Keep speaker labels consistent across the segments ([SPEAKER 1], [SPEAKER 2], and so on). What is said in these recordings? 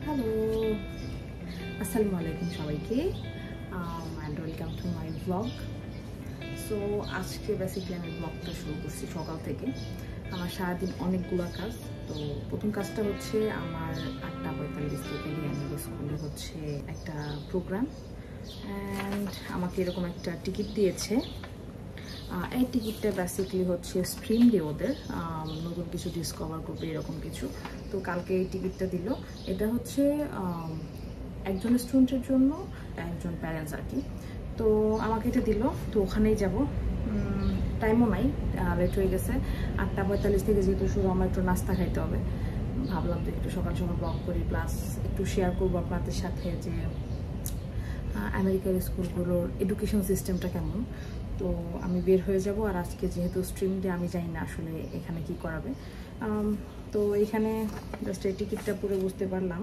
[SPEAKER 1] Hello, আসসালামু আলাইকুম সবাইকে and welcome to my blog. So আজকে বেসিক্যালি আমি ব্লগটা শুরু করছি সকাল থেকে। আমার সারাদিন অনেকগুলো কাজ। তো প্রথম কাজটা হচ্ছে আমার 8:45 থেকে লিয়ানের স্কুলে হচ্ছে একটা প্রোগ্রাম, অ্যান্ড আমাকে এরকম একটা টিকিট দিয়েছে। এই টিকিটটা বেসিক্যালি হচ্ছে স্ট্রিম ডে, ওদের নতুন কিছু ডিসকভার করবে এরকম কিছু। তো কালকে এই টিকিটটা দিল। এটা হচ্ছে একজন স্টুডেন্টের জন্য, একজন প্যারেন্টস আর কি। তো আমাকে এটা দিল, তো ওখানেই যাব। টাইমও নাই, লেট হয়ে গেছে। 8:45 থেকে যেহেতু শুরু, আমার একটু নাস্তা খাইতে হবে। ভাবলাম যে একটু সকাল সকাল ব্লগ করি, প্লাস একটু শেয়ার করবো আপনাদের সাথে যে আমেরিকার স্কুলগুলোর এডুকেশন সিস্টেমটা কেমন। তো আমি বের হয়ে যাব। আর আজকে যেহেতু স্ট্রিম ডে, আমি জানি না আসলে এখানে কি করাবে। তো এখানে জাস্ট এই টিকিটটা পরে বুঝতে পারলাম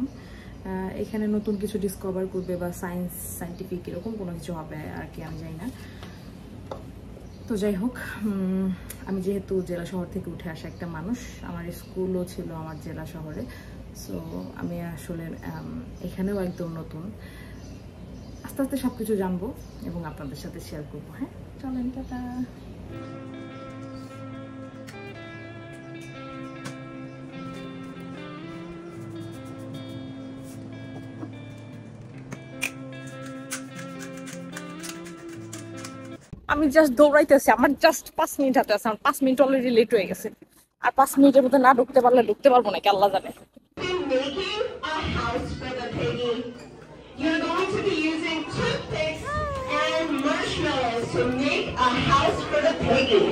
[SPEAKER 1] এখানে নতুন কিছু ডিসকভার করবে বা সায়েন্টিফিক এরকম কোনো কিছু হবে আর কি, আমি জানি না। তো যাই হোক, আমি যেহেতু জেলা শহর থেকে উঠে আসা একটা মানুষ, আমার স্কুলও ছিল আমার জেলা শহরে। সো আমি আসলে এখানেও একদম নতুন। আস্তে আস্তে সব কিছু জানবো এবং আপনাদের সাথে শেয়ার করবো। হ্যাঁ, চলেন, টাটা। আমি জাস্ট দৌড়াইতেছি, আমার জাস্ট 5 মিনিট হাতে আছে। আমার 5 মিনিট অলরেডি লেট হয়ে গেছে। আর 5 মিনিটের মধ্যে না ঢুকতে পারলে ঢুকতে পারবো না, কি আল্লাহ জানে।
[SPEAKER 2] You're going to be using toothpicks and marshmallows to make a house for the piggy.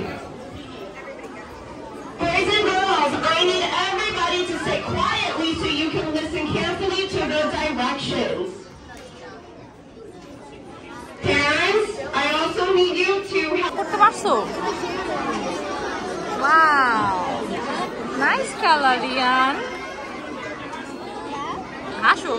[SPEAKER 2] Boys and girls, I need everybody to sit quietly so you can listen carefully to the directions. Parents, I also need you to help.
[SPEAKER 1] করতে পারছো? Wow, nice colour Rian. আসো।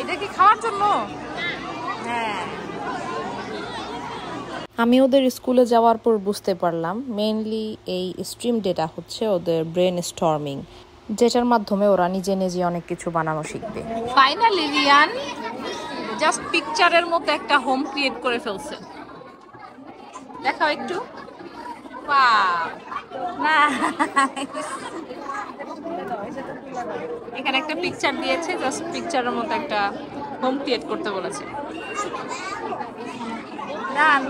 [SPEAKER 1] এটা কি খাওয়ার জন্য? হ্যাঁ।
[SPEAKER 3] আমি ওদের স্কুলে যাওয়ার পর বুঝতে পারলাম মেইনলি এই স্ট্রিম ডেটা হচ্ছে ওদের ব্রেন স্টর্মিং, যেটার মাধ্যমে ওরা নিজে নিজে অনেক কিছু বানানো শিখবে।
[SPEAKER 1] ফাইনালি রিয়ান জাস্ট পিকচারের মতো একটা হোম ক্রিয়েট করে ফেলছে। দেখাও একটু। এখানে একটা পিকচার দিয়েছে, জাস্ট পিকচারের মতো একটা হোম ক্রিয়েট করতে বলেছে। ডান।